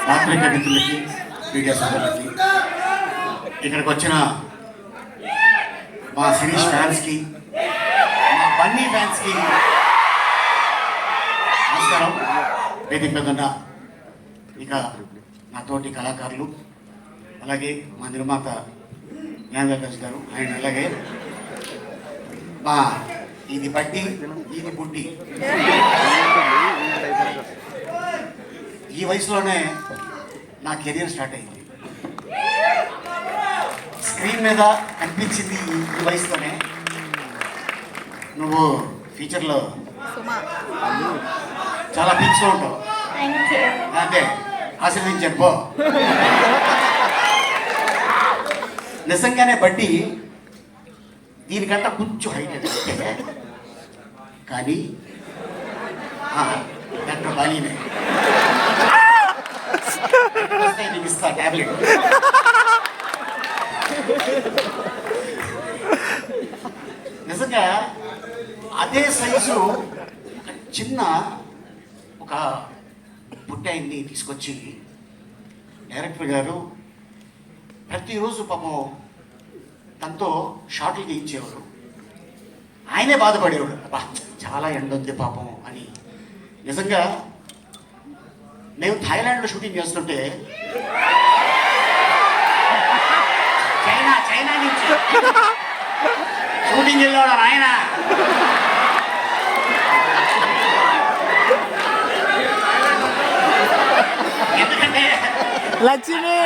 పాత్రిక మిత్రులకి, మీడియా సోదరులకి, ఇక్కడికి వచ్చిన మా సిరీస్ ఫ్యాన్స్కి, మా బన్నీ ఫ్యాన్స్కి నమస్కారం. వేదిక మీద ఉన్న ఇక నా తోటి కళాకారులు, అలాగే మా నిర్మాత జ్ఞానవేకాష్ గారు, ఆయన అలాగే మా ఇది బట్టి ఇది బుడ్డి, ఈ వయసులోనే నా కెరీర్ స్టార్ట్ అయింది. స్క్రీన్ మీద కనిపించింది ఈ వయసులోనే. నువ్వు ఫ్యూచర్లో చాలా పిక్స్లో ఉంటావు, అంటే ఆశీర్వదించాను పో. నిజంగానే బట్టి దీనికంటే కొంచెం హైట్ అంటే, కానీ డాక్టర్ బాలీనే నీకు ఇస్తా టాబ్లెట్. నిజంగా అదే సైజు చిన్న ఒక బుట్టాయిని తీసుకొచ్చి డైరెక్టర్ గారు ప్రతిరోజు పాపం తనతో షార్ట్లు తీయించేవారు. ఆయనే బాధపడేవాడు, అబ్బా చాలా ఎండ ఉంది పాపం అని. నిజంగా మేము థాయిలాండ్లో షూటింగ్ చేస్తుంటే చైనా నుంచి షూటింగ్ వెళ్ళేవాడు ఆయన. ఎందుకంటే లక్ష్మి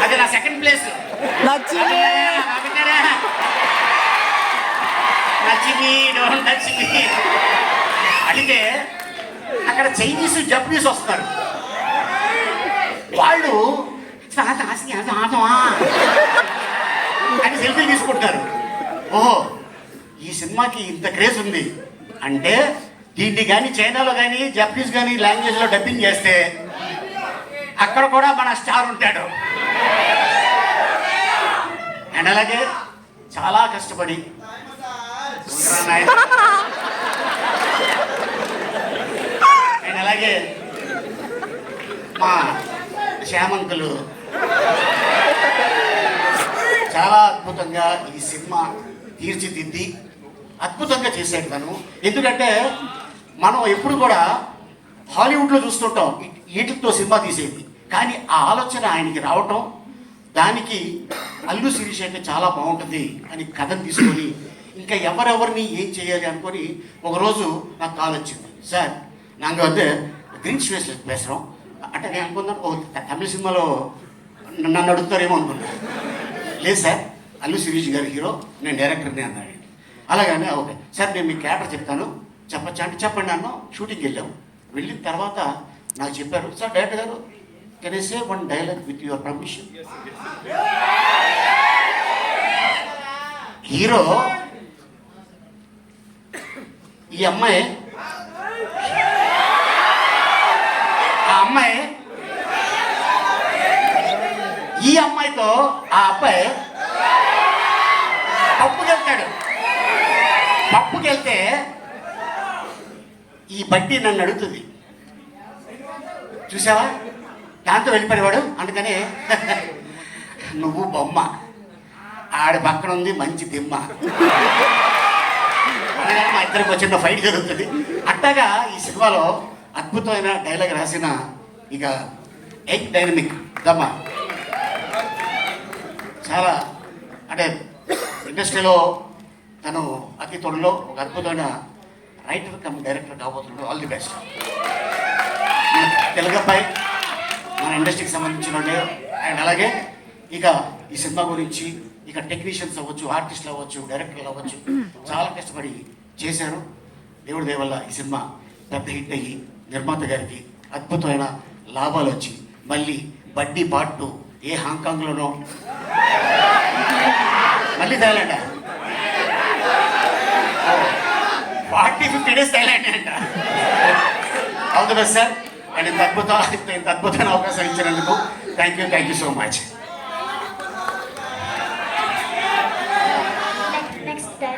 అది నా second place. Lakshmi Lakshmi don't touch me. అడిగితే అక్కడ చైనీస్ జపనీస్ వస్తారు, వాళ్ళు అని సెల్ఫీలు తీసుకుంటారు. ఓహో, ఈ సినిమాకి ఇంత క్రేజ్ ఉంది అంటే దీన్ని కానీ చైనాలో కానీ జపనీస్ కానీ లాంగ్వేజ్లో డబ్బింగ్ చేస్తే అక్కడ కూడా మన స్టార్ ఉంటాడు. అండ్ అలాగే చాలా కష్టపడి అండ్ అలాగే మా శ్యామంకులు చాలా అద్భుతంగా ఈ సినిమా తీర్చిదిద్ది అద్భుతంగా చేశాడు తను. ఎందుకంటే మనం ఎప్పుడు కూడా హాలీవుడ్లో చూస్తుంటాం వీటితో సినిమా తీసేది, కానీ ఆ ఆలోచన ఆయనకి రావటం, దానికి అల్లు శిరీష్ అయితే చాలా బాగుంటుంది అని కథను తీసుకొని ఇంకా ఎవరెవరిని ఏం చేయాలి అనుకొని ఒకరోజు నాకు కాల్ వచ్చింది. సార్ నాங்கள் வந்து గ్రీన్ స్పేస్ பேசுகிறோம் అంటే నేను అనుకున్నాను ఓ తమిళ సినిమాలో నన్ను అడుగుతారేమో అనుకున్నాను. లేదు సార్, అల్లు శిరీష్ గారి హీరో, నేను డైరెక్టర్ని అన్నాడు. అలాగనే ఓకే సార్ నేను మీ క్యారెక్టర్ చెప్తాను చెప్పచ్చా అంటే చెప్పండి అన్నాం. షూటింగ్కి వెళ్ళాం. వెళ్ళిన తర్వాత నాకు చెప్పారు, సార్ డైరెక్టర్ గారు can I say one dialogue with your permission. Hero ఈ అమ్మాయి, ఆ అమ్మాయి ఈ అమ్మాయితో ఆ అబ్బాయి పప్పుకెళ్తాడు. పప్పుకెళ్తే ఈ బట్టి నన్ను అడుగుతుంది, చూసావా దాంతో వెళ్ళిపోయేవాడు. అందుకని నువ్వు బొమ్మ, ఆడి పక్కన ఉంది మంచి దిమ్మ. అనగానే మా ఇద్దరికి వచ్చిన ఫైట్ జరుగుతుంది. అట్టగా ఈ సినిమాలో అద్భుతమైన డైలాగ్ రాసిన ఇక ఎగ్ డైనమిక్ దమ్మ చాలా, అంటే ఇండస్ట్రీలో తను అతి త్వరలో ఒక అద్భుతమైన రైటర్ కమ్ డైరెక్టర్ కాబోతున్నాడు. All the best. తెలుగు అబ్బాయి, మన ఇండస్ట్రీకి సంబంధించిన అండ్ అలాగే ఇక ఈ సినిమా గురించి ఇక టెక్నీషియన్స్ అవ్వచ్చు, ఆర్టిస్టులు అవ్వచ్చు, డైరెక్టర్లు అవ్వచ్చు, చాలా కష్టపడి చేశారు. దేవుడి దయ వల్ల ఈ సినిమా పెద్ద హిట్ అయ్యి నిర్మాత గారికి అద్భుతమైన లాభాలు వచ్చి మళ్ళీ బడ్డీ పార్ట్ 2 ఏ హాంకాంగ్లోనో మళ్ళీ థాయిలాండ్ 40-50 days థాయిలాండ్ అంట. All the best sir. And ఇంత అద్భుతమైన అవకాశం ఇచ్చినందుకు థ్యాంక్ యూ సో మచ్.